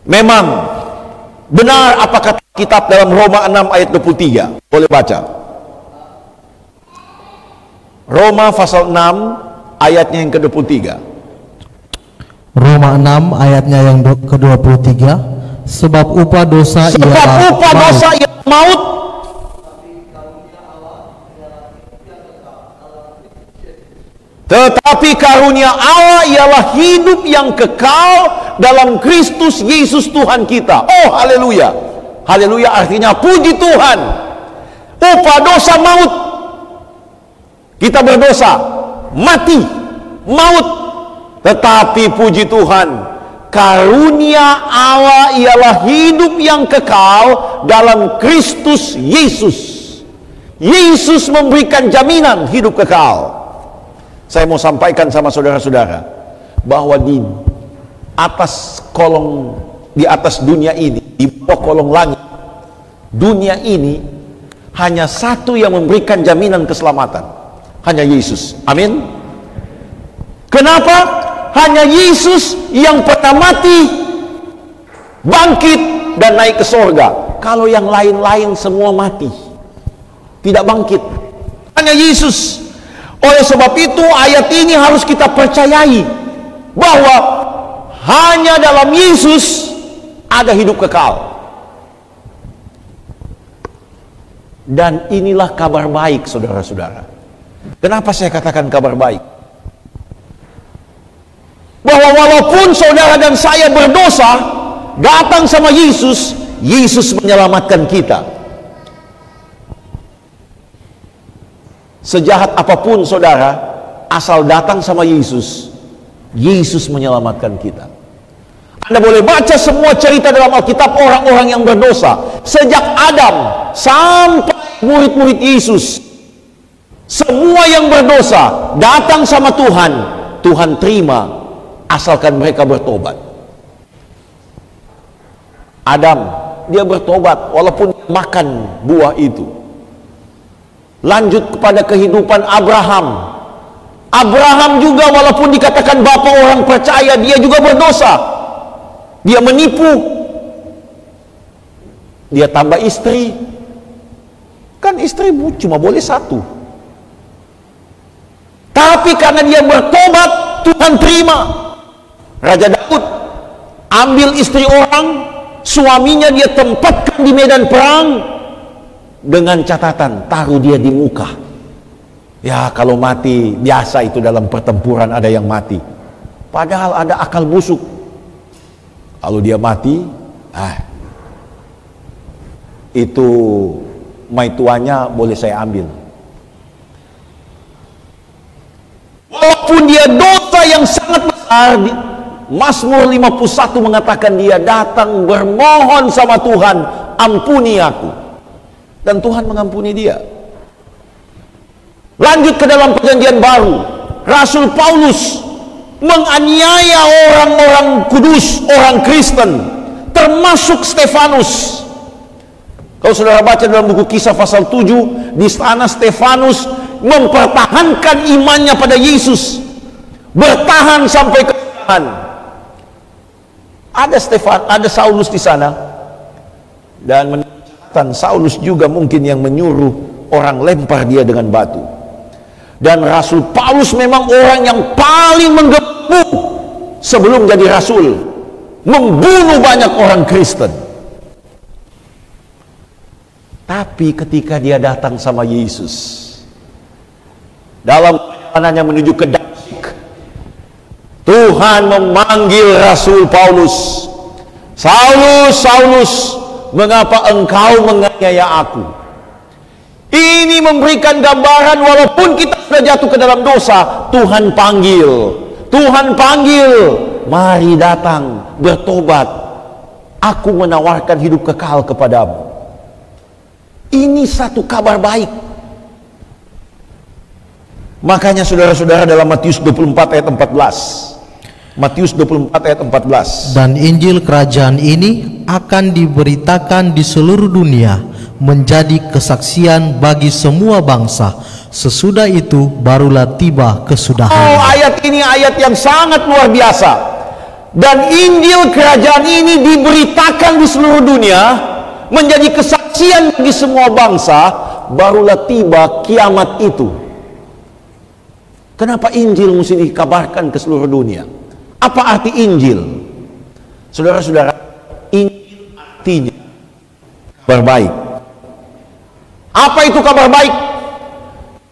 Memang benar apa kata kitab dalam Roma 6 ayat 23. Boleh baca. Roma pasal 6 ayatnya yang ke-23. Roma 6 ayatnya yang ke-23. Sebab upah dosa ialah maut, tetapi karunia Allah ialah hidup yang kekal dalam Kristus Yesus Tuhan kita. Oh, haleluya. Haleluya artinya puji Tuhan. Upah dosa maut. Kita berdosa, mati, maut. Tetapi puji Tuhan, karunia Allah ialah hidup yang kekal dalam Kristus Yesus. Yesus memberikan jaminan hidup kekal. Saya mau sampaikan sama saudara-saudara bahwa di atas kolong, di atas dunia ini, di bawah kolong langit dunia ini, hanya satu yang memberikan jaminan keselamatan, hanya Yesus. Amin. Kenapa? Hanya Yesus yang pernah mati, bangkit dan naik ke sorga. Kalau yang lain-lain semua mati, tidak bangkit. Hanya Yesus. Oleh sebab itu ayat ini harus kita percayai bahwa hanya dalam Yesus ada hidup kekal. Dan inilah kabar baik, saudara-saudara. Kenapa saya katakan kabar baik? Bahwa walaupun saudara dan saya berdosa, datang sama Yesus, Yesus menyelamatkan kita. Sejahat apapun saudara, asal datang sama Yesus, Yesus menyelamatkan kita. Anda boleh baca semua cerita dalam Alkitab orang-orang yang berdosa, sejak Adam sampai murid-murid Yesus. Semua yang berdosa datang sama Tuhan, Tuhan terima asalkan mereka bertobat. Adam, dia bertobat walaupun makan buah itu. Lanjut kepada kehidupan Abraham. Abraham juga walaupun dikatakan bapa orang percaya, dia juga berdosa. Dia menipu. Dia tambah istri. Kan istri cuma boleh satu. Tapi karena dia bertobat, Tuhan terima. Raja Daud ambil istri orang, suaminya dia tempatkan di medan perang, dengan catatan taruh dia di muka. Ya, kalau mati biasa itu dalam pertempuran ada yang mati. Padahal ada akal busuk. Kalau dia mati, itu maituannya boleh saya ambil. Walaupun dia dosa yang sangat besar, Mazmur 51 mengatakan dia datang bermohon sama Tuhan, ampuni aku. Dan Tuhan mengampuni dia. Lanjut ke dalam perjanjian baru, Rasul Paulus menganiaya orang-orang kudus, orang Kristen, termasuk Stefanus. Kalau saudara baca dalam buku Kisah pasal 7, di sana Stefanus mempertahankan imannya pada Yesus, bertahan sampai kemenangan. Ada Saulus di sana, dan Saulus juga mungkin yang menyuruh orang lempar dia dengan batu. Dan Rasul Paulus memang orang yang paling menggebu sebelum jadi rasul, membunuh banyak orang Kristen. Tapi ketika dia datang sama Yesus, dalam perjalanannya menuju ke Damaskus, Tuhan memanggil Rasul Paulus. Saulus, Saulus, mengapa engkau menganiaya aku? Ini memberikan gambaran walaupun kita sudah jatuh ke dalam dosa, Tuhan panggil. Tuhan panggil, mari datang, bertobat. Aku menawarkan hidup kekal kepadamu. Ini satu kabar baik. Makanya saudara-saudara dalam Matius 24 ayat 14. Matius 24 ayat 14. Dan Injil kerajaan ini akan diberitakan di seluruh dunia menjadi kesaksian bagi semua bangsa. Sesudah itu barulah tiba kesudahan. Oh, ayat ini ayat yang sangat luar biasa. dan Injil kerajaan ini diberitakan di seluruh dunia, menjadi kesaksian bagi semua bangsa, barulah tiba kiamat itu. Kenapa Injil mesti dikabarkan ke seluruh dunia? Apa arti Injil? Saudara-saudara, Injil artinya kabar baik. Apa itu kabar baik?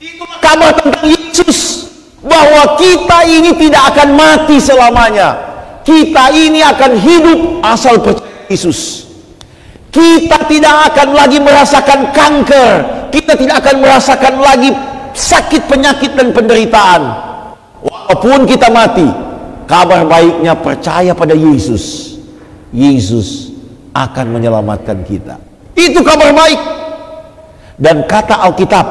Itu kabar tentang Yesus, bahwa kita ini tidak akan mati selamanya. Kita ini akan hidup asal percaya Yesus. Kita tidak akan lagi merasakan kanker. Kita tidak akan merasakan lagi sakit, penyakit, dan penderitaan. Walaupun kita mati, kabar baiknya percaya pada Yesus. Yesus akan menyelamatkan kita. Itu kabar baik. Dan kata Alkitab,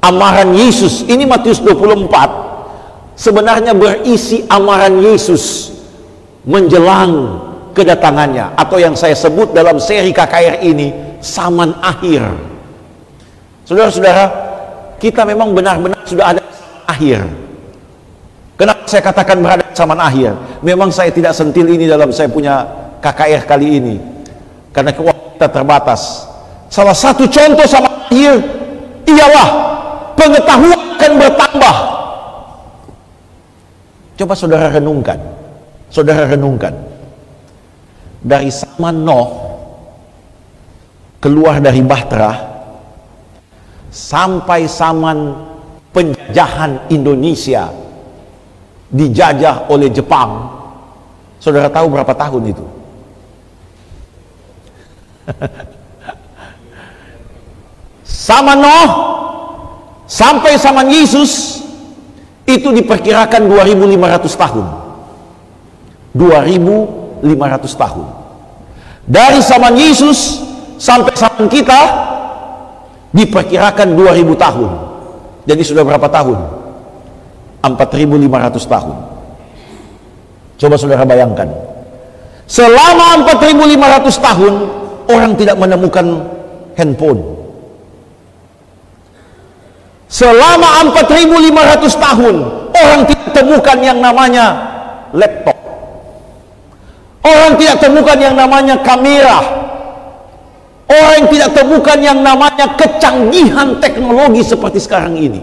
amaran Yesus, ini Matius 24, sebenarnya berisi amaran Yesus menjelang kedatangannya, atau yang saya sebut dalam seri KKR ini, zaman akhir. Saudara-saudara, kita memang benar-benar sudah ada zaman akhir. Kenapa saya katakan berada di zaman akhir? Memang saya tidak sentil ini dalam saya punya KKR kali ini, karena waktu kita terbatas. Salah satu contoh zaman akhir ialah pengetahuan akan bertambah. Coba saudara renungkan. Saudara renungkan, dari zaman Noh keluar dari Bahtera sampai zaman penjajahan Indonesia dijajah oleh Jepang, saudara tahu berapa tahun itu? Zaman Noh sampai zaman Yesus itu diperkirakan 2500 tahun. 2500 tahun. Dari zaman Yesus sampai zaman kita diperkirakan 2000 tahun. Jadi sudah berapa tahun? 4500 tahun. Coba saudara bayangkan, selama 4500 tahun orang tidak menemukan handphone. Selama 4500 tahun orang tidak temukan yang namanya laptop. Orang tidak temukan yang namanya kamera. Orang tidak temukan yang namanya kecanggihan teknologi seperti sekarang ini.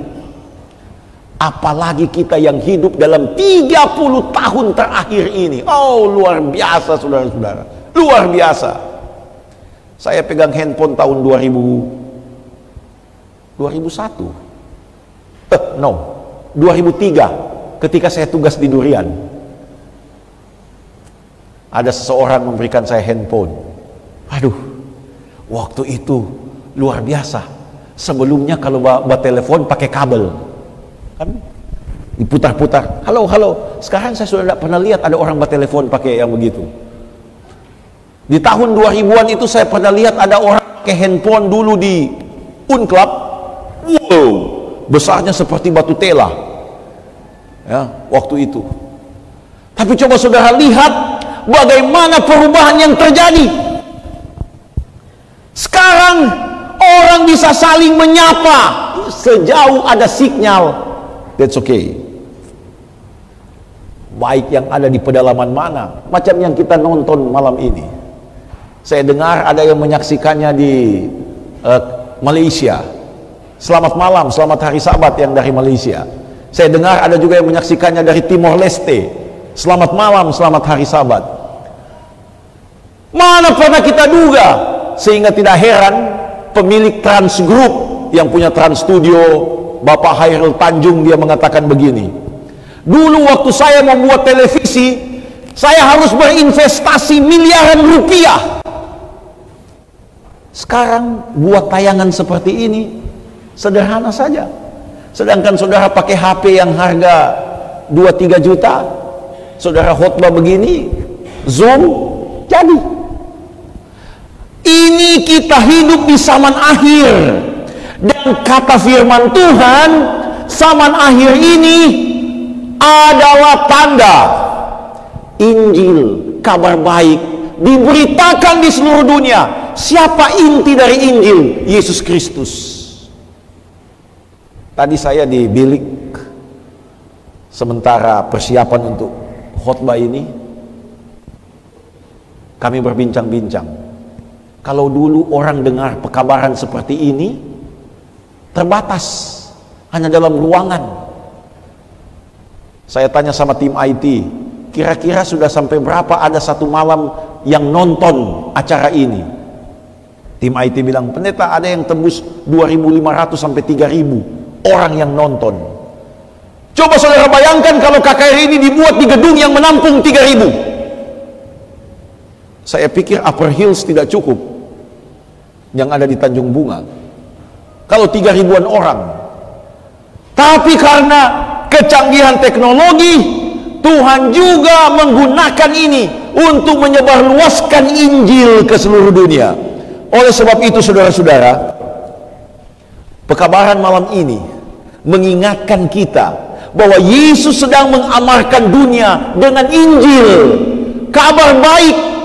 Apalagi kita yang hidup dalam 30 tahun terakhir ini. Oh, luar biasa saudara-saudara. Luar biasa. Saya pegang handphone tahun 2001. Ketika saya tugas di Durian. Ada seseorang memberikan saya handphone. Aduh, waktu itu luar biasa. Sebelumnya kalau buat telepon pakai kabel, kan diputar-putar. Halo, halo. Sekarang saya sudah tidak pernah lihat ada orang buat telepon pakai yang begitu. Di tahun 2000-an itu saya pernah lihat ada orang pakai handphone dulu di Unclub. Wow, besarnya seperti batu tela. Ya, waktu itu. Tapi coba saudara lihat bagaimana perubahan yang terjadi. Sekarang orang bisa saling menyapa sejauh ada sinyal. That's okay. Baik yang ada di pedalaman mana, macam yang kita nonton malam ini. Saya dengar ada yang menyaksikannya di Malaysia. Selamat malam, selamat hari Sabat yang dari Malaysia. Saya dengar ada juga yang menyaksikannya dari Timor Leste. Selamat malam, selamat hari Sabat. Mana pernah kita duga, sehingga tidak heran pemilik Trans Group yang punya Trans Studio, Bapak Hairul Tanjung, dia mengatakan begini. Dulu waktu saya membuat televisi, saya harus berinvestasi miliaran rupiah. Sekarang buat tayangan seperti ini sederhana saja. Sedangkan saudara pakai HP yang harga 2-3 juta, saudara khotbah begini, Zoom, jadi. Ini kita hidup di zaman akhir. Dan kata firman Tuhan, zaman akhir ini adalah tanda Injil, kabar baik, diberitakan di seluruh dunia. Siapa inti dari Injil? Yesus Kristus. Tadi saya di bilik sementara persiapan untuk khotbah ini, Kami berbincang-bincang, kalau dulu orang dengar pekabaran seperti ini terbatas, hanya dalam ruangan. Saya tanya sama tim IT, kira-kira sudah sampai berapa ada satu malam yang nonton acara ini? Tim IT bilang, pendeta, ada yang tembus 2.500 sampai 3.000 orang yang nonton. Coba saudara bayangkan kalau KKR ini dibuat di gedung yang menampung 3.000. Saya pikir Upper Hills tidak cukup yang ada di Tanjung Bunga kalau 3.000-an orang. Tapi karena kecanggihan teknologi, Tuhan juga menggunakan ini untuk menyebarluaskan Injil ke seluruh dunia. Oleh sebab itu saudara-saudara, pekabaran malam ini mengingatkan kita bahwa Yesus sedang mengamarkan dunia dengan Injil, kabar baik.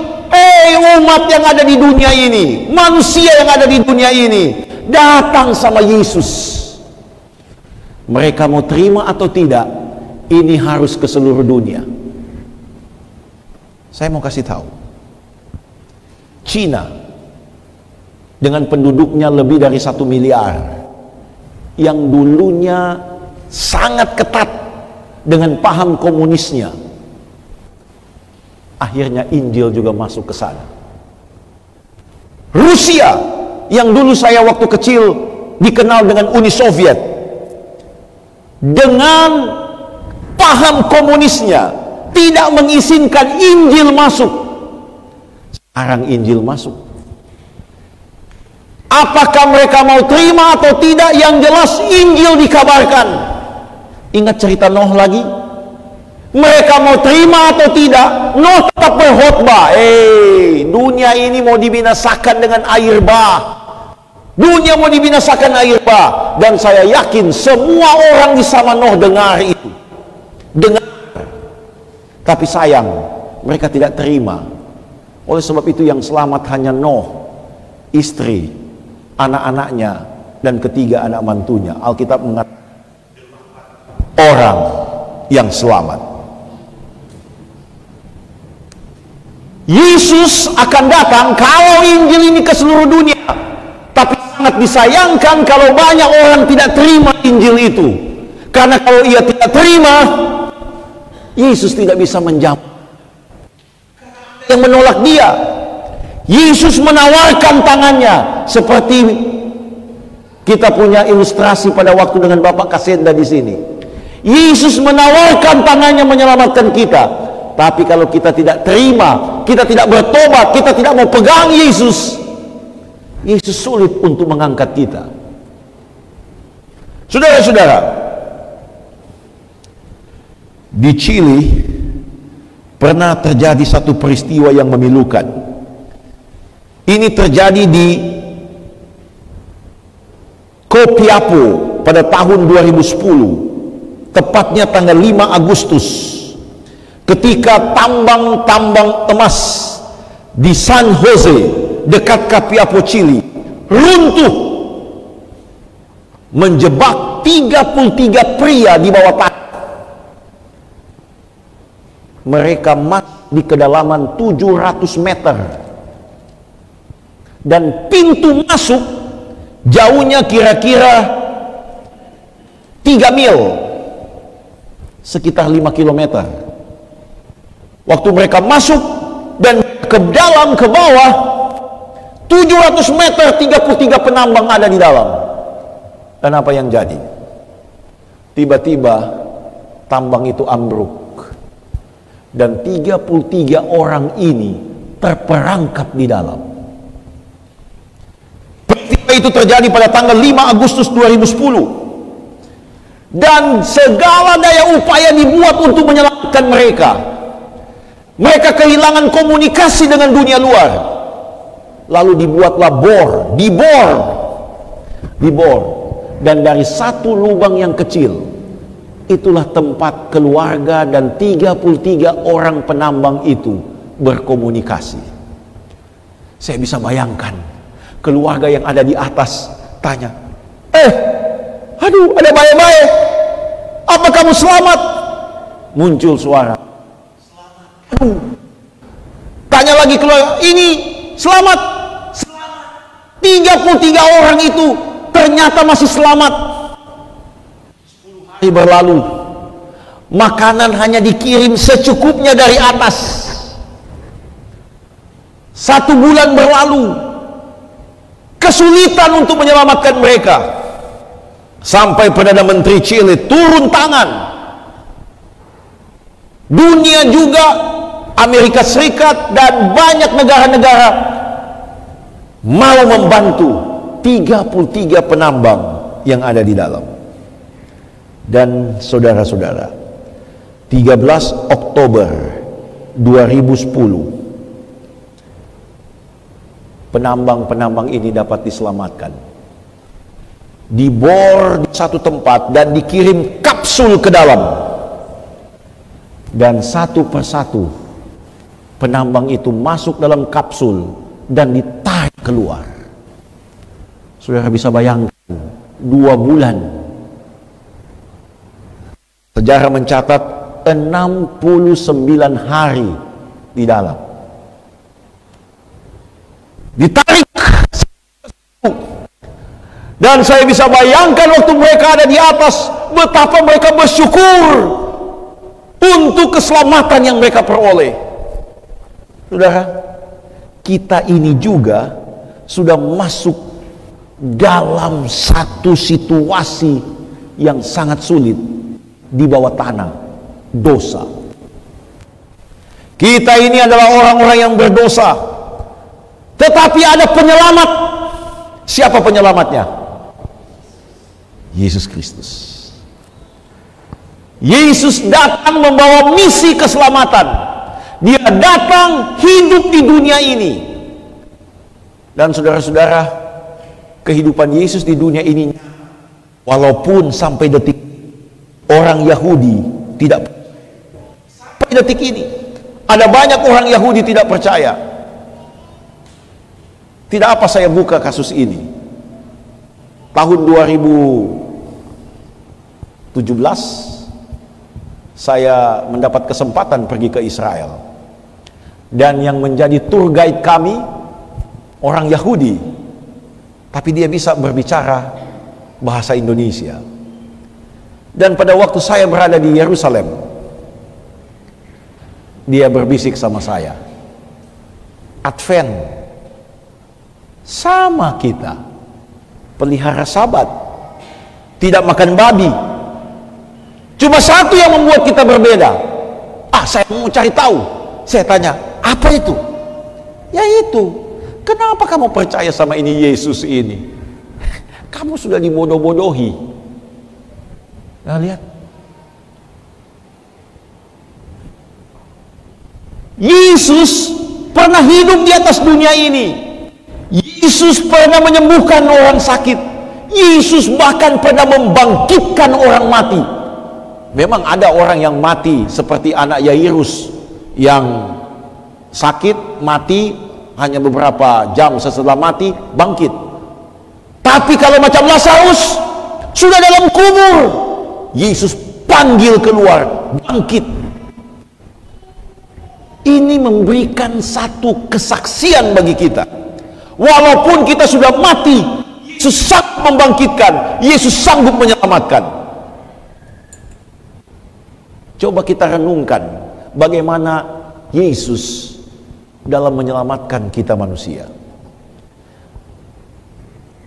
Umat yang ada di dunia ini, manusia yang ada di dunia ini, datang sama Yesus. Mereka mau terima atau tidak, ini harus ke seluruh dunia. Saya mau kasih tahu, Cina dengan penduduknya lebih dari 1 miliar, yang dulunya sangat ketat dengan paham komunisnya, akhirnya Injil juga masuk ke sana. Rusia yang dulu saya waktu kecil dikenal dengan Uni Soviet, dengan paham komunisnya tidak mengizinkan Injil masuk. Sekarang Injil masuk. Apakah mereka mau terima atau tidak? Yang jelas Injil dikabarkan. Ingat cerita Nuh lagi? Mereka mau terima atau tidak, Nuh tetap berkhotbah. Dunia ini mau dibinasakan dengan air bah. Dunia mau dibinasakan air bah. Dan saya yakin semua orang di sama Nuh dengar itu. Dengar. Tapi sayang, mereka tidak terima. Oleh sebab itu yang selamat hanya Nuh, istri, anak-anaknya, dan ketiga anak mantunya. Alkitab mengatakan orang yang selamat. Yesus akan datang kalau Injil ini ke seluruh dunia. Tapi sangat disayangkan kalau banyak orang tidak terima Injil itu. Karena kalau ia tidak terima, Yesus tidak bisa menjawab. Yang menolak dia, Yesus menawarkan tangannya, seperti kita punya ilustrasi pada waktu dengan Bapak Kasenda di sini. Yesus menawarkan tangannya menyelamatkan kita. Tapi kalau kita tidak terima, kita tidak bertobat, kita tidak mau pegang Yesus, Yesus sulit untuk mengangkat kita. Saudara-saudara, di Chili pernah terjadi satu peristiwa yang memilukan. Ini terjadi di Copiapo pada tahun 2010, tepatnya tanggal 5 Agustus. Ketika tambang-tambang emas di San Jose dekat Copiapo, Chili runtuh, menjebak 33 pria di bawah tanah. Mereka masuk di kedalaman 700 meter dan pintu masuk jauhnya kira-kira 3 mil, sekitar 5 kilometer. Waktu mereka masuk dan ke dalam, ke bawah 700 meter, 33 penambang ada di dalam. Dan apa yang jadi? Tiba-tiba tambang itu ambruk dan 33 orang ini terperangkap di dalam. Peristiwa itu terjadi pada tanggal 5 Agustus 2010. Dan segala daya upaya dibuat untuk menyelamatkan mereka. Mereka kehilangan komunikasi dengan dunia luar. Lalu dibuatlah dibor. Dan dari satu lubang yang kecil, itulah tempat keluarga dan 33 orang penambang itu berkomunikasi. Saya bisa bayangkan keluarga yang ada di atas tanya, aduh, ada bayi-bayi, apa kamu selamat? Muncul suara, tanya bagi keluarga ini selamat. 33 orang itu ternyata masih selamat. 10 hari berlalu, makanan hanya dikirim secukupnya dari atas. 1 bulan berlalu, kesulitan untuk menyelamatkan mereka, sampai Perdana Menteri Chile turun tangan. Dunia juga, Amerika Serikat dan banyak negara-negara mau membantu 33 penambang yang ada di dalam. Dan saudara-saudara, 13 Oktober 2010 penambang-penambang ini dapat diselamatkan, dibor di satu tempat dan dikirim kapsul ke dalam, dan satu persatu penambang itu masuk dalam kapsul dan ditarik keluar. Saudara bisa bayangkan, 2 bulan. Sejarah mencatat 69 hari di dalam. Ditarik. Dan saya bisa bayangkan waktu mereka ada di atas, betapa mereka bersyukur untuk keselamatan yang mereka peroleh. Saudara, kita ini juga sudah masuk dalam satu situasi yang sangat sulit di bawah tanah, dosa. Kita ini adalah orang-orang yang berdosa, tetapi ada penyelamat. Siapa penyelamatnya? Yesus Kristus. Yesus datang membawa misi keselamatan. Dia datang hidup di dunia ini. Dan saudara-saudara, kehidupan Yesus di dunia ini, walaupun sampai detik orang Yahudi tidak, sampai detik ini ada banyak orang Yahudi tidak percaya. Tidak apa saya buka kasus ini. Tahun 2017 saya mendapat kesempatan pergi ke Israel, dan yang menjadi tour guide kami orang Yahudi, tapi dia bisa berbicara bahasa Indonesia. Dan pada waktu saya berada di Yerusalem, dia berbisik sama saya, Advent sama kita, pelihara Sabat, tidak makan babi. Cuma satu yang membuat kita berbeda. Saya mau cari tahu. Saya tanya, apa itu? Ya itu. Kenapa kamu percaya sama ini Yesus ini? Kamu sudah dibodoh-bodohi. Nah, lihat. Yesus pernah hidup di atas dunia ini. Yesus pernah menyembuhkan orang sakit. Yesus bahkan pernah membangkitkan orang mati. Memang ada orang yang mati seperti anak Yairus yang sakit, mati hanya beberapa jam setelah mati bangkit. Tapi kalau macam Lazarus sudah dalam kubur, Yesus panggil keluar, bangkit. Ini memberikan satu kesaksian bagi kita. Walaupun kita sudah mati, Yesus sanggup membangkitkan, Yesus sanggup menyelamatkan. Coba kita renungkan bagaimana Yesus dalam menyelamatkan kita manusia.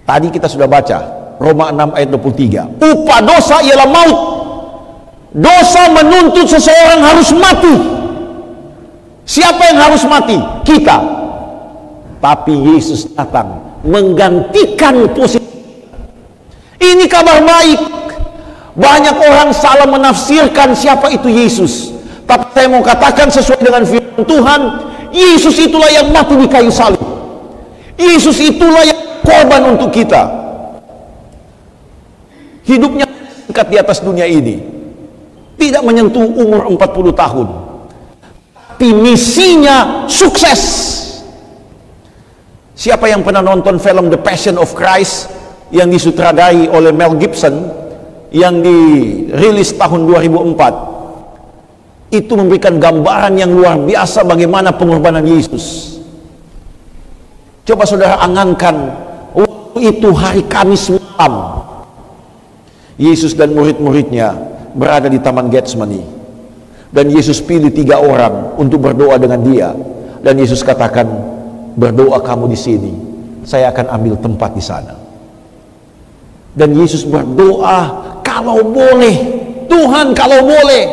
Tadi kita sudah baca Roma 6 ayat 23. Upah dosa ialah maut. Dosa menuntut seseorang harus mati. Siapa yang harus mati? Kita. Tapi Yesus datang menggantikan posisi. Ini kabar baik. Banyak orang salah menafsirkan siapa itu Yesus. Tapi saya mau katakan sesuai dengan firman Tuhan, Yesus itulah yang mati di kayu salib. Yesus itulah yang korban untuk kita. Hidupnya singkat di atas dunia ini, tidak menyentuh umur 40 tahun. Tapi misinya sukses. Siapa yang pernah nonton film The Passion of Christ yang disutradai oleh Mel Gibson, yang dirilis tahun 2004? Itu memberikan gambaran yang luar biasa bagaimana pengorbanan Yesus. Coba saudara angankan, waktu itu hari Kamis malam, Yesus dan murid-muridnya berada di Taman Getsemani, dan Yesus pilih 3 orang untuk berdoa dengan dia, dan Yesus katakan, berdoa kamu di sini, saya akan ambil tempat di sana. Dan Yesus berdoa, kalau boleh Tuhan, kalau boleh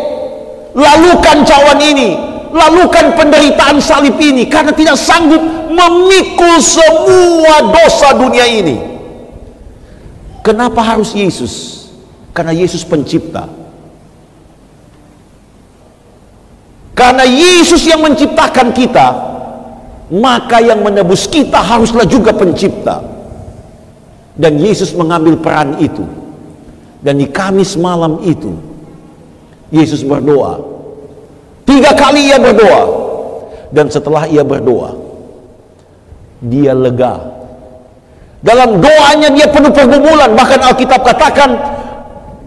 lalukan cawan ini, lalukan penderitaan salib ini, karena tidak sanggup memikul semua dosa dunia ini. Kenapa harus Yesus? Karena Yesus pencipta. Karena Yesus yang menciptakan kita, maka yang menebus kita haruslah juga pencipta. Dan Yesus mengambil peran itu. Dan di Kamis malam itu, Yesus berdoa. 3 kali ia berdoa. Dan setelah ia berdoa, dia lega. Dalam doanya dia penuh pergumulan. Bahkan Alkitab katakan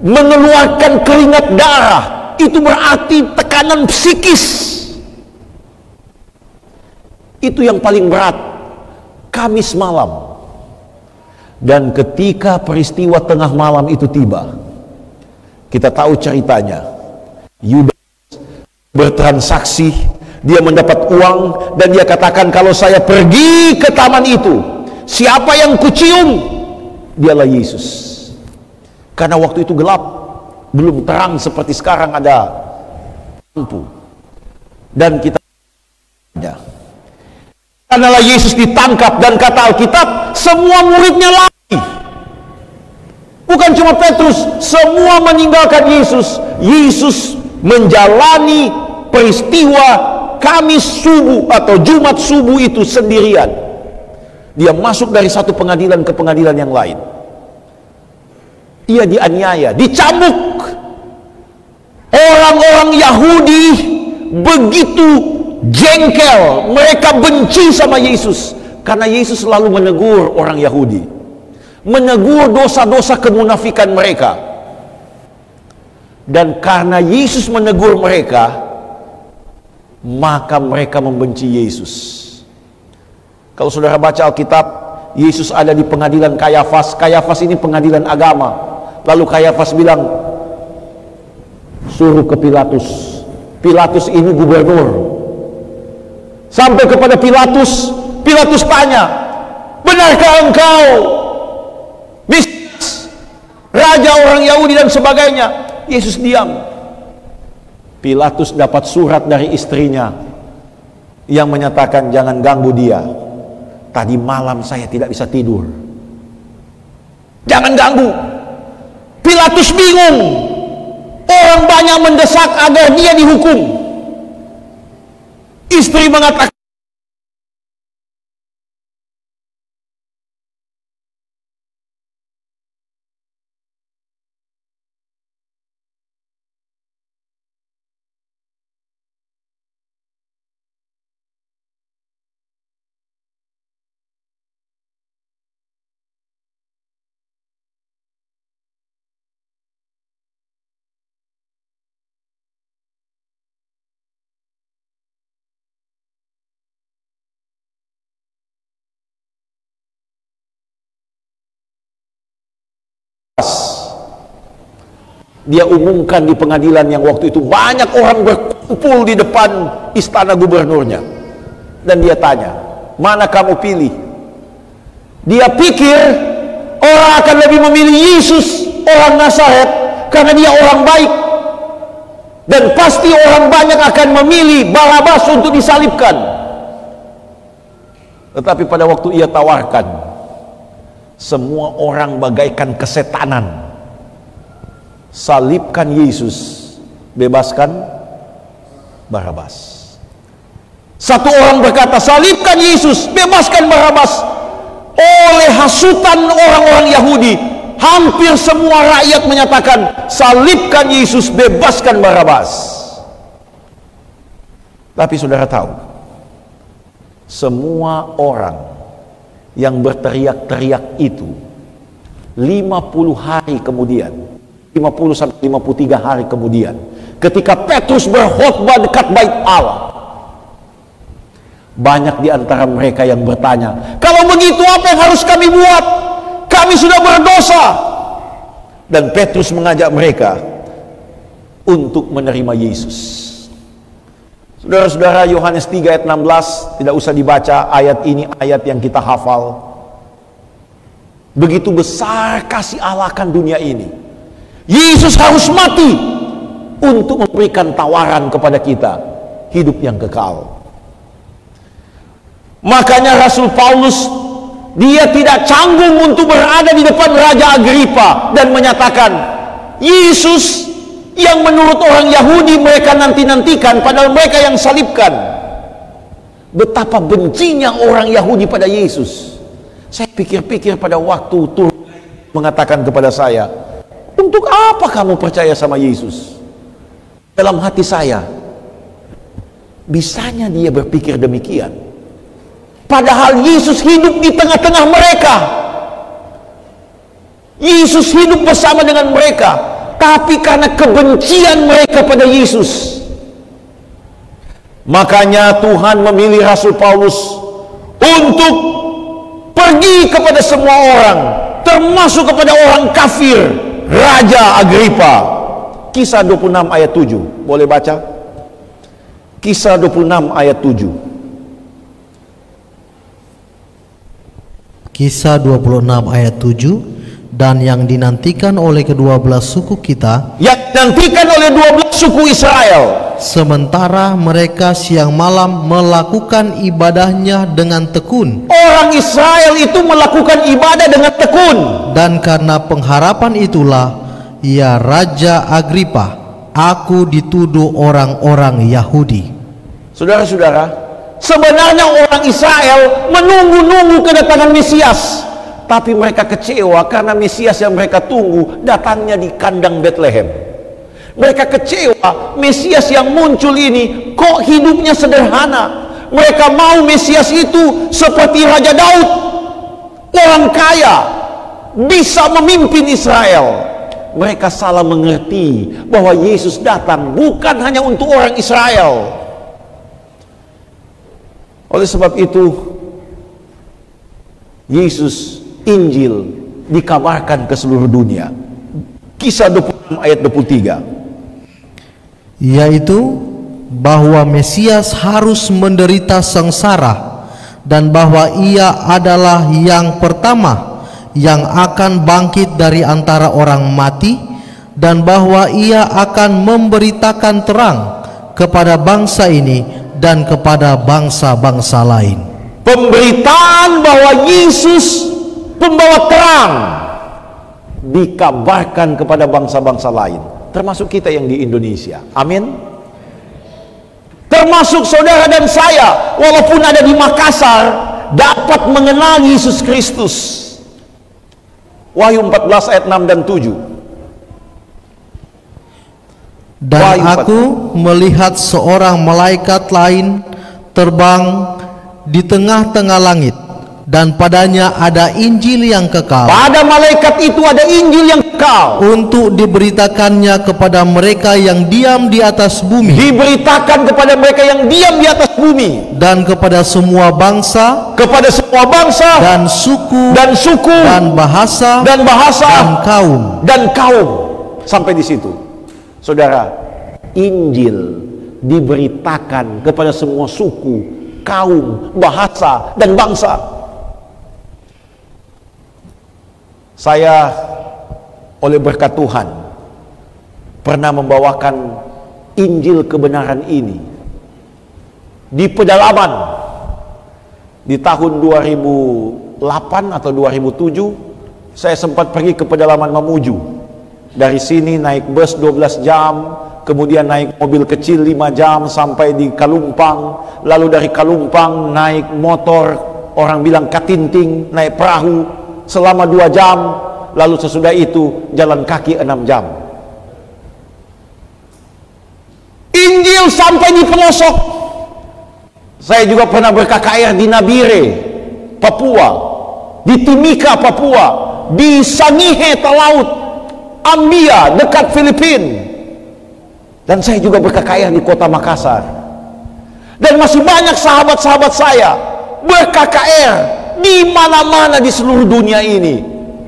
mengeluarkan keringat darah. Itu berarti tekanan psikis. Itu yang paling berat. Kamis malam. Dan ketika peristiwa tengah malam itu tiba, kita tahu ceritanya. Yudas bertransaksi, dia mendapat uang, dan dia katakan, kalau saya pergi ke taman itu, siapa yang kucium? Dialah Yesus. Karena waktu itu gelap, belum terang seperti sekarang ada lampu. Dan kita, karena Yesus ditangkap, dan kata Alkitab, semua muridnya lari. Bukan cuma Petrus, semua meninggalkan Yesus. Yesus menjalani peristiwa Kamis subuh atau Jumat subuh itu sendirian. Dia masuk dari satu pengadilan ke pengadilan yang lain. Ia dianiaya, dicambuk. Orang-orang Yahudi begitu jengkel, mereka benci sama Yesus karena Yesus selalu menegur orang Yahudi, menegur dosa-dosa kemunafikan mereka. Dan karena Yesus menegur mereka, maka mereka membenci Yesus. Kalau saudara baca Alkitab, Yesus ada di pengadilan Kayafas. Kayafas ini pengadilan agama. Lalu Kayafas bilang, suruh ke Pilatus. Pilatus ini gubernur. Sampai kepada Pilatus, Pilatus tanya, benarkah engkau Mesias, raja orang Yahudi dan sebagainya? Yesus diam. Pilatus dapat surat dari istrinya yang menyatakan, jangan ganggu dia, tadi malam saya tidak bisa tidur, jangan ganggu. Pilatus bingung, orang banyak mendesak agar dia dihukum. Istri mengatakan, dia umumkan di pengadilan yang waktu itu banyak orang berkumpul di depan istana gubernurnya, dan dia tanya, mana kamu pilih? Dia pikir orang akan lebih memilih Yesus orang Nazaret karena dia orang baik, dan pasti orang banyak akan memilih Barabas untuk disalibkan. Tetapi pada waktu ia tawarkan, semua orang bagaikan kesetanan. Salibkan Yesus, bebaskan Barabas. Satu orang berkata, salibkan Yesus, bebaskan Barabas. Oleh hasutan orang-orang Yahudi, hampir semua rakyat menyatakan, salibkan Yesus, bebaskan Barabas. Tapi saudara tahu, semua orang yang berteriak-teriak itu 50 hari kemudian, 50 sampai 53 hari kemudian, Ketika Petrus berkhotbah dekat bait Allah, banyak di antara mereka yang bertanya, kalau begitu apa yang harus kami buat? Kami sudah berdosa. Dan Petrus mengajak mereka untuk menerima Yesus. Saudara-saudara, Yohanes 3 ayat 16, tidak usah dibaca, ayat ini ayat yang kita hafal. Begitu besar kasih Allah akan dunia ini, Yesus harus mati untuk memberikan tawaran kepada kita hidup yang kekal. Makanya Rasul Paulus, dia tidak canggung untuk berada di depan Raja Agripa dan menyatakan, Yesus yang menurut orang Yahudi mereka nanti-nantikan, padahal mereka yang salibkan. Betapa bencinya orang Yahudi pada Yesus. Saya pikir-pikir pada waktu turun mengatakan kepada saya, untuk apa kamu percaya sama Yesus? Dalam hati saya, bisanya dia berpikir demikian. Padahal Yesus hidup di tengah-tengah mereka. Yesus hidup bersama dengan mereka. Tapi karena kebencian mereka pada Yesus, makanya Tuhan memilih Rasul Paulus untuk pergi kepada semua orang, termasuk kepada orang kafir, Raja Agripa. Kisah 26 ayat 7. Boleh baca? Kisah 26 ayat 7. Kisah 26 ayat 7. Dan yang dinantikan oleh kedua belas suku kita, yang dinantikan oleh 12 suku Israel, sementara mereka siang malam melakukan ibadahnya dengan tekun. Orang Israel itu melakukan ibadah dengan tekun. Dan karena pengharapan itulah, ya Raja Agripa, aku dituduh orang-orang Yahudi. Saudara-saudara, sebenarnya orang Israel menunggu-nunggu kedatangan Mesias, tapi mereka kecewa karena Mesias yang mereka tunggu datangnya di kandang Bethlehem. Mereka kecewa, Mesias yang muncul ini kok hidupnya sederhana. Mereka mau Mesias itu seperti Raja Daud, orang kaya, bisa memimpin Israel. Mereka salah mengerti bahwa Yesus datang bukan hanya untuk orang Israel. Oleh sebab itu, Yesus, Injil dikabarkan ke seluruh dunia. Kisah 26 ayat 23, yaitu bahwa Mesias harus menderita sengsara, dan bahwa ia adalah yang pertama yang akan bangkit dari antara orang mati, dan bahwa ia akan memberitakan terang kepada bangsa ini dan kepada bangsa-bangsa lain. Pemberitaan bahwa Yesus pembawa terang dikabarkan kepada bangsa-bangsa lain, termasuk kita yang di Indonesia. Amin. Termasuk saudara dan saya, walaupun ada di Makassar, dapat mengenal Yesus Kristus. Wahyu 14 ayat 6 dan 7. Dan aku melihat seorang malaikat lain terbang di tengah-tengah langit, dan padanya ada Injil yang kekal. Pada malaikat itu ada Injil yang kekal, untuk diberitakannya kepada mereka yang diam di atas bumi. Diberitakan kepada mereka yang diam di atas bumi, dan kepada semua bangsa, dan suku, dan bahasa, dan kaum. Sampai di situ, saudara, Injil diberitakan kepada semua suku, kaum, bahasa, dan bangsa. Saya oleh berkat Tuhan pernah membawakan Injil kebenaran ini di pedalaman di tahun 2008 atau 2007. Saya sempat pergi ke pedalaman Mamuju. Dari sini naik bus 12 jam, kemudian naik mobil kecil 5 jam sampai di Kalumpang, lalu dari Kalumpang naik motor, orang bilang katinting, naik perahu selama 2 jam, lalu sesudah itu jalan kaki 6 jam. Injil sampai di pelosok. Saya juga pernah ber-KKR di Nabire, Papua, di Timika, Papua, di Sangihe, Talaut, Ambia, dekat Filipina. Dan saya juga ber-KKR di kota Makassar. Dan masih banyak sahabat-sahabat saya ber-KKR di mana-mana di seluruh dunia ini.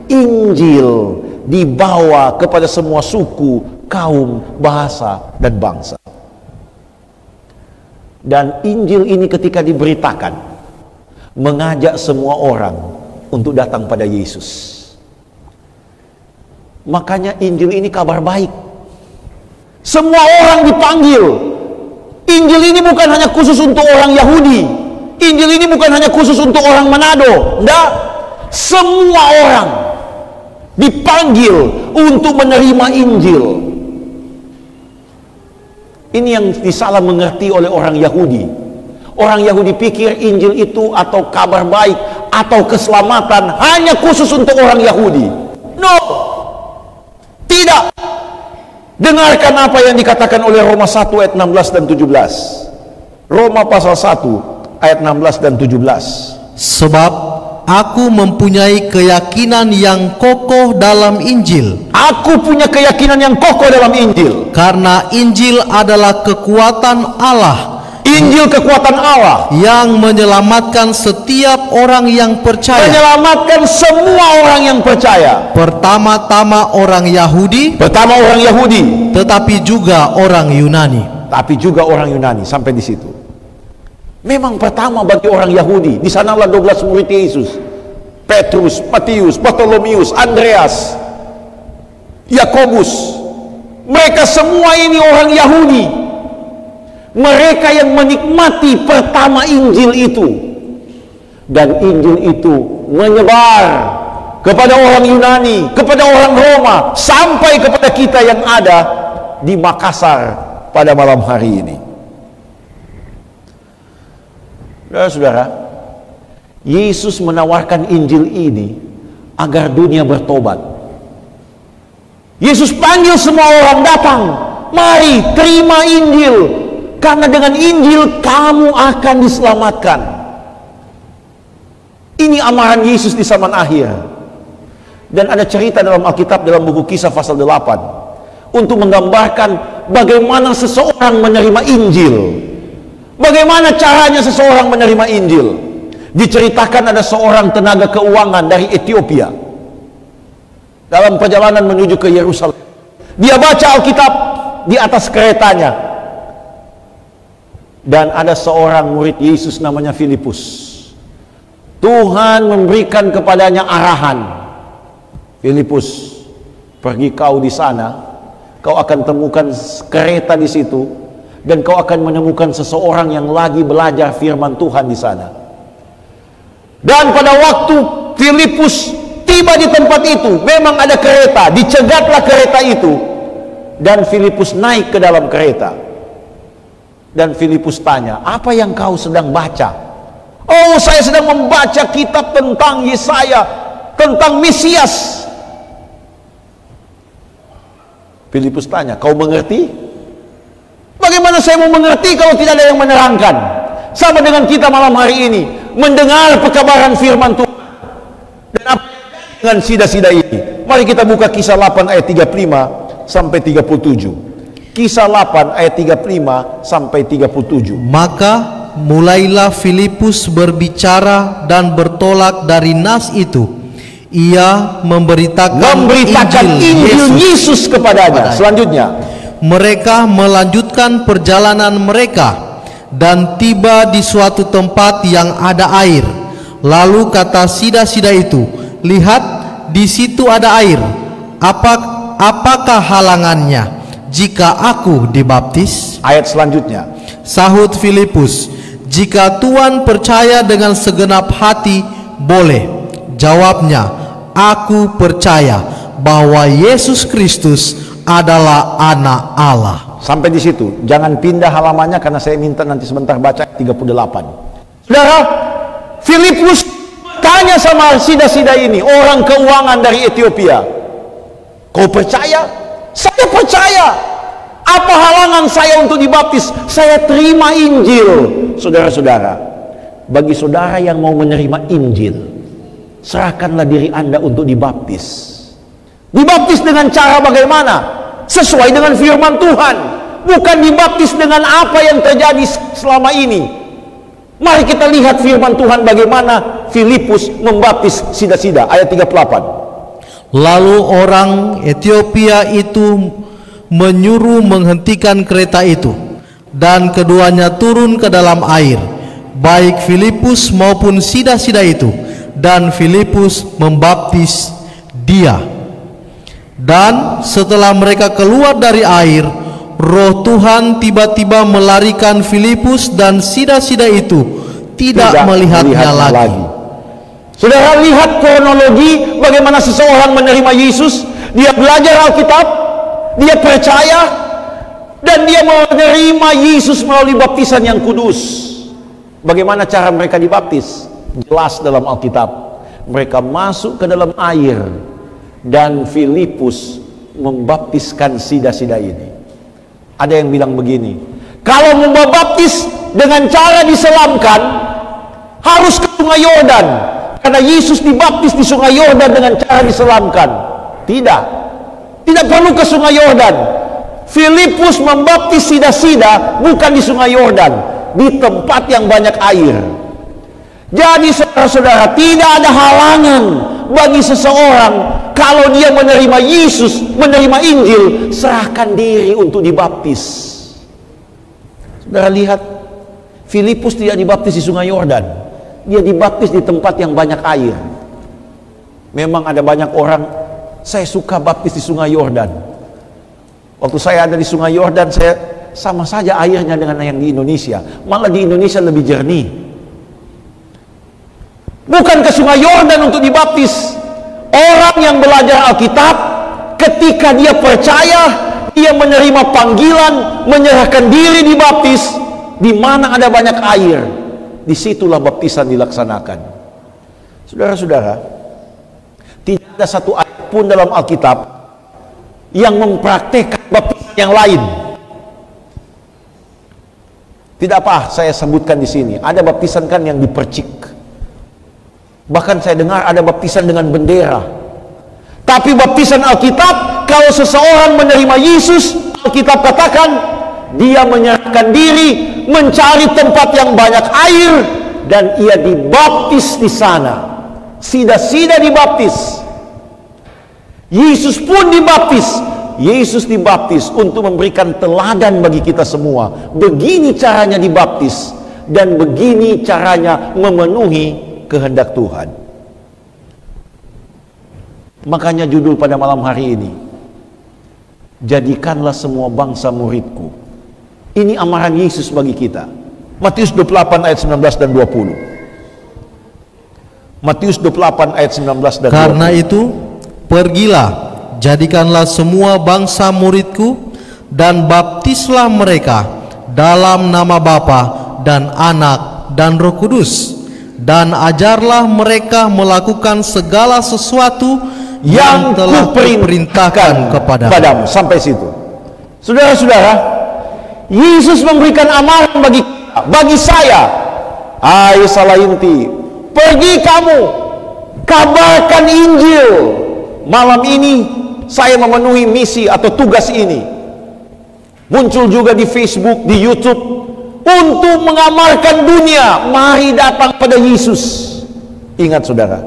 Injil dibawa kepada semua suku, kaum, bahasa, dan bangsa. Dan Injil ini ketika diberitakan, mengajak semua orang untuk datang pada Yesus. Makanya Injil ini kabar baik. Semua orang dipanggil. Injil ini bukan hanya khusus untuk orang Yahudi. Injil ini bukan hanya khusus untuk orang Manado. Enggak. Semua orang dipanggil untuk menerima Injil. Ini yang disalah mengerti oleh orang Yahudi. Orang Yahudi pikir Injil itu atau kabar baik atau keselamatan hanya khusus untuk orang Yahudi. No. Tidak. Dengarkan apa yang dikatakan oleh Roma 1 ayat 16 dan 17. Roma pasal 1 ayat 16 dan 17. Sebab aku mempunyai keyakinan yang kokoh dalam Injil. Aku punya keyakinan yang kokoh dalam Injil. Karena Injil adalah kekuatan Allah. Injil kekuatan Allah yang menyelamatkan setiap orang yang percaya. Menyelamatkan semua orang yang percaya. Pertama-tama orang Yahudi. Pertama orang Yahudi. Tetapi juga orang Yunani. Tapi juga orang Yunani. Sampai di situ. Memang pertama bagi orang Yahudi. Di sanalah 12 murid Yesus. Petrus, Matius, Bartolomeus, Andreas, Yakobus. Mereka semua ini orang Yahudi. Mereka yang menikmati pertama Injil itu. Dan Injil itu menyebar kepada orang Yunani, kepada orang Roma, sampai kepada kita yang ada di Makassar pada malam hari ini. Saudara, Yesus menawarkan Injil ini agar dunia bertobat. Yesus panggil semua orang datang. Mari terima Injil. Karena dengan Injil kamu akan diselamatkan. Ini amaran Yesus di zaman akhir. Dan ada cerita dalam Alkitab dalam buku Kisah pasal 8 untuk menggambarkan bagaimana seseorang menerima Injil. Bagaimana caranya seseorang menerima Injil. Diceritakan ada seorang tenaga keuangan dari Ethiopia dalam perjalanan menuju ke Yerusalem. Dia baca Alkitab di atas keretanya. Dan ada seorang murid Yesus namanya Filipus. Tuhan memberikan kepadanya arahan. Filipus, pergi kau di sana, kau akan temukan kereta di situ, dan kau akan menemukan seseorang yang lagi belajar firman Tuhan di sana. Dan pada waktu Filipus tiba di tempat itu, memang ada kereta, dicegatlah kereta itu, dan Filipus naik ke dalam kereta. Dan Filipus tanya, apa yang kau sedang baca? Oh, saya sedang membaca kitab tentang Yesaya, tentang Mesias. Filipus tanya, kau mengerti? Bagaimana saya mau mengerti kalau tidak ada yang menerangkan? Sama dengan kita malam hari ini, mendengar perkabaran firman Tuhan. Dan apa dengan sida-sida ini? Mari kita buka Kisah 8 ayat 35 sampai 37. Kisah 8 ayat 35 sampai 37. Maka mulailah Filipus berbicara dan bertolak dari nas itu. Ia memberitakan Injil Yesus kepadanya. Selanjutnya, mereka melanjutkan perjalanan mereka dan tiba di suatu tempat yang ada air. Lalu kata sida-sida itu, lihat, di situ ada air. Apakah halangannya jika aku dibaptis? Ayat selanjutnya, sahut Filipus, jika Tuhan percaya dengan segenap hati, boleh. Jawabnya, aku percaya bahwa Yesus Kristus adalah Anak Allah. Sampai di situ, jangan pindah halamannya karena saya minta nanti sebentar baca 38. Saudara, Filipus tanya sama sida-sida ini, orang keuangan dari Ethiopia, kau percaya? Saya percaya. Apa halangan saya untuk dibaptis? Saya terima Injil. Saudara-saudara, bagi saudara yang mau menerima Injil, serahkanlah diri Anda untuk dibaptis. Dibaptis dengan cara bagaimana? Sesuai dengan firman Tuhan. bukan dibaptis dengan apa yang terjadi selama ini. Mari kita lihat firman Tuhan bagaimana Filipus membaptis sida-sida, ayat 38. Lalu orang Ethiopia itu menyuruh menghentikan kereta itu, dan keduanya turun ke dalam air, baik Filipus maupun sida-sida itu, dan Filipus membaptis dia. Dan setelah mereka keluar dari air, Roh Tuhan tiba-tiba melarikan Filipus dan sida-sida itu tidak melihatnya lagi. Saudara, lihat kronologi bagaimana seseorang menerima Yesus. Dia belajar Alkitab, dia percaya, dan dia menerima Yesus melalui baptisan yang kudus. Bagaimana cara mereka dibaptis? Jelas dalam Alkitab. Mereka masuk ke dalam air, dan Filipus membaptiskan sida-sida ini. Ada yang bilang begini, kalau membaptis dengan cara diselamkan, harus ke Sungai Yordan, karena Yesus dibaptis di Sungai Yordan dengan cara diselamkan. Tidak perlu ke Sungai Yordan. Filipus membaptis sida-sida bukan di Sungai Yordan, di tempat yang banyak air. Jadi saudara-saudara, tidak ada halangan bagi seseorang kalau dia menerima Yesus, menerima Injil, serahkan diri untuk dibaptis. Saudara lihat, Filipus tidak dibaptis di Sungai Yordan, dia dibaptis di tempat yang banyak air. Memang ada banyak orang, saya suka baptis di Sungai Yordan. Waktu saya ada di Sungai Yordan, saya sama saja airnya dengan yang di Indonesia, malah di Indonesia lebih jernih. Bukan ke Sungai Yordan untuk dibaptis. Orang yang belajar Alkitab, ketika dia percaya, dia menerima panggilan, menyerahkan diri dibaptis, di mana ada banyak air, disitulah baptisan dilaksanakan. Saudara-saudara, tidak ada satu ayat pun dalam Alkitab yang mempraktekkan baptisan yang lain. Tidak apa saya sebutkan di sini. Ada baptisan kan yang dipercik. Bahkan saya dengar ada baptisan dengan bendera. Tapi baptisan Alkitab, kalau seseorang menerima Yesus, Alkitab katakan dia menyerahkan diri, mencari tempat yang banyak air, dan ia dibaptis di sana. Sida-sida dibaptis. Yesus pun dibaptis. Yesus dibaptis untuk memberikan teladan bagi kita semua. Begini caranya dibaptis, dan begini caranya memenuhi kehendak Tuhan. Makanya judul pada malam hari ini, jadikanlah semua bangsa muridku. Ini amaran Yesus bagi kita. Matius 28 ayat 19 dan 20. Matius 28 ayat 19 dan 20. Karena itu, pergilah, jadikanlah semua bangsa muridku, dan baptislah mereka dalam nama Bapa dan Anak dan Roh Kudus, dan ajarlah mereka melakukan segala sesuatu yang telah kuperintahkan kepadamu. Sampai situ. Saudara-saudara, Yesus memberikan amaran bagi kita, bagi saya. Hai Salayinti, pergi kamu, kabarkan Injil. Malam ini saya memenuhi misi atau tugas ini. Muncul juga di Facebook, di YouTube, untuk mengamalkan dunia. Mari datang pada Yesus. Ingat saudara,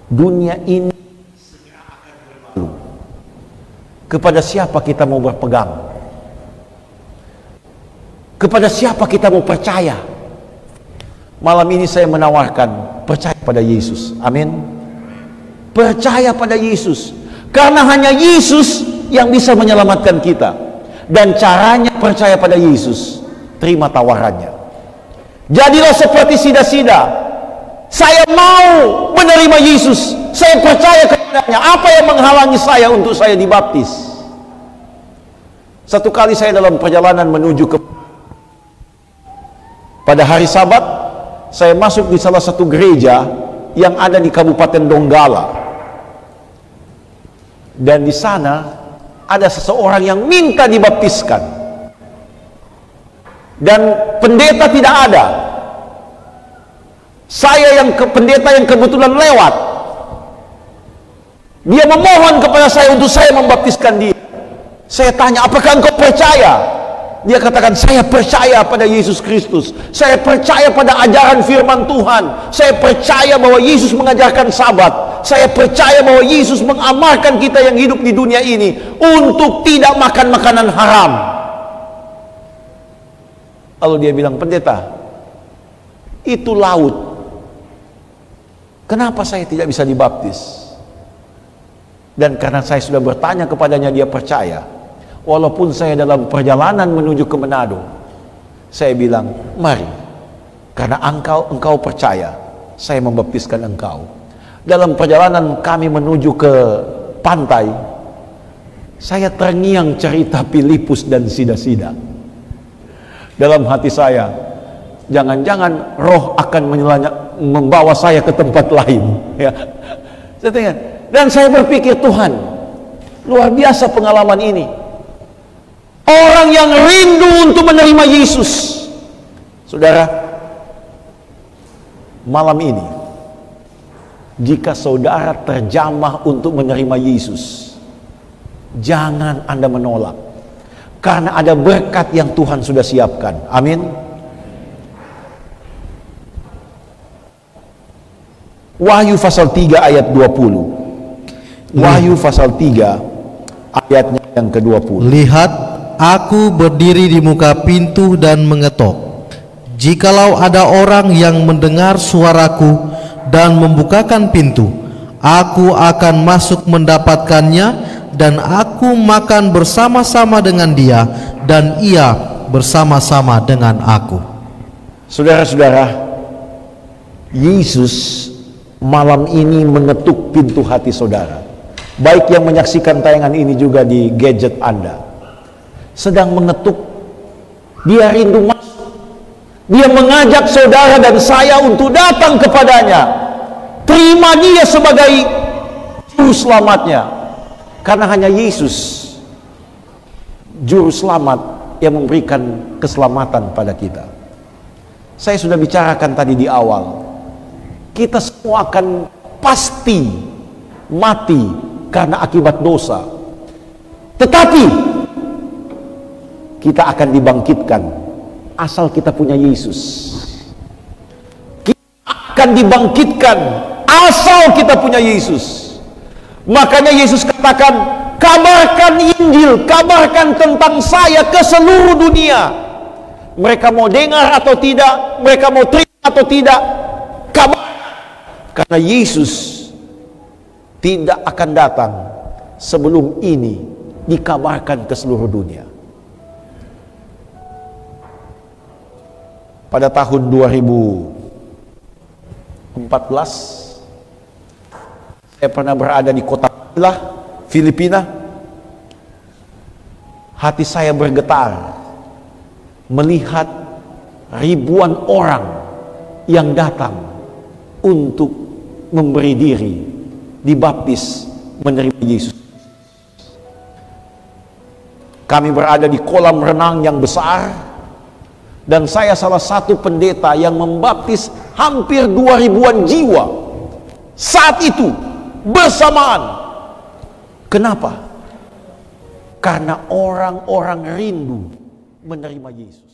dunia ini segera akan berlalu. Kepada siapa kita mau berpegang? Kepada siapa kita mau percaya? Malam ini saya menawarkan, percaya pada Yesus. Amin. Percaya pada Yesus, karena hanya Yesus yang bisa menyelamatkan kita. Dan caranya percaya pada Yesus, terima tawarannya. Jadilah seperti sida-sida. Saya mau menerima Yesus, saya percaya kepadanya. Apa yang menghalangi saya untuk saya dibaptis? Satu kali saya dalam perjalanan menuju ke, pada hari Sabat, saya masuk di salah satu gereja yang ada di Kabupaten Donggala. Dan di sana ada seseorang yang minta dibaptiskan, dan pendeta tidak ada. Saya yang pendeta yang kebetulan lewat, dia memohon kepada saya untuk saya membaptiskan dia. Saya tanya, apakah engkau percaya? Dia katakan, saya percaya pada Yesus Kristus. Saya percaya pada ajaran firman Tuhan. Saya percaya bahwa Yesus mengajarkan sabat. Saya percaya bahwa Yesus mengamarkan kita yang hidup di dunia ini untuk tidak makan makanan haram. Lalu dia bilang, pendeta, itu laut. Kenapa saya tidak bisa dibaptis? Dan karena saya sudah bertanya kepadanya, dia percaya. Walaupun saya dalam perjalanan menuju ke Manado, saya bilang, mari, karena engkau percaya, saya membaptiskan engkau. Dalam perjalanan kami menuju ke pantai, saya terngiang cerita Filipus dan Sida-Sida. Dalam hati saya, jangan-jangan roh akan membawa saya ke tempat lain. Ya. Dan saya berpikir, Tuhan, luar biasa pengalaman ini. Orang yang rindu untuk menerima Yesus. Saudara, malam ini, jika saudara terjamah untuk menerima Yesus, jangan Anda menolak, karena ada berkat yang Tuhan sudah siapkan. Amin. Wahyu pasal 3 ayat 20. Wahyu pasal 3 ayatnya yang ke-20. Lihat, aku berdiri di muka pintu dan mengetok. Jikalau ada orang yang mendengar suaraku dan membukakan pintu, aku akan masuk mendapatkannya, dan aku makan bersama-sama dengan dia, dan ia bersama-sama dengan aku. Saudara-saudara, Yesus malam ini mengetuk pintu hati saudara. Baik yang menyaksikan tayangan ini juga di gadget Anda, sedang mengetuk. Dia rindu masuk. Dia mengajak saudara dan saya untuk datang kepadanya. Terima dia sebagai juru selamatnya. Karena hanya Yesus juru selamat yang memberikan keselamatan pada kita. Saya sudah bicarakan tadi di awal, kita semua akan pasti mati karena akibat dosa. Tetapi kita akan dibangkitkan asal kita punya Yesus. Kita akan dibangkitkan asal kita punya Yesus. Makanya Yesus katakan, kabarkan Injil, kabarkan tentang saya ke seluruh dunia. Mereka mau dengar atau tidak, mereka mau terima atau tidak, kabarkan. Karena Yesus tidak akan datang sebelum ini dikabarkan ke seluruh dunia. Pada tahun 2014, saya pernah berada di kota Manila, Filipina. Hati saya bergetar melihat ribuan orang yang datang untuk memberi diri, dibaptis, menerima Yesus. Kami berada di kolam renang yang besar, dan saya salah satu pendeta yang membaptis hampir 2.000-an jiwa saat itu bersamaan. Kenapa? Karena orang-orang rindu menerima Yesus.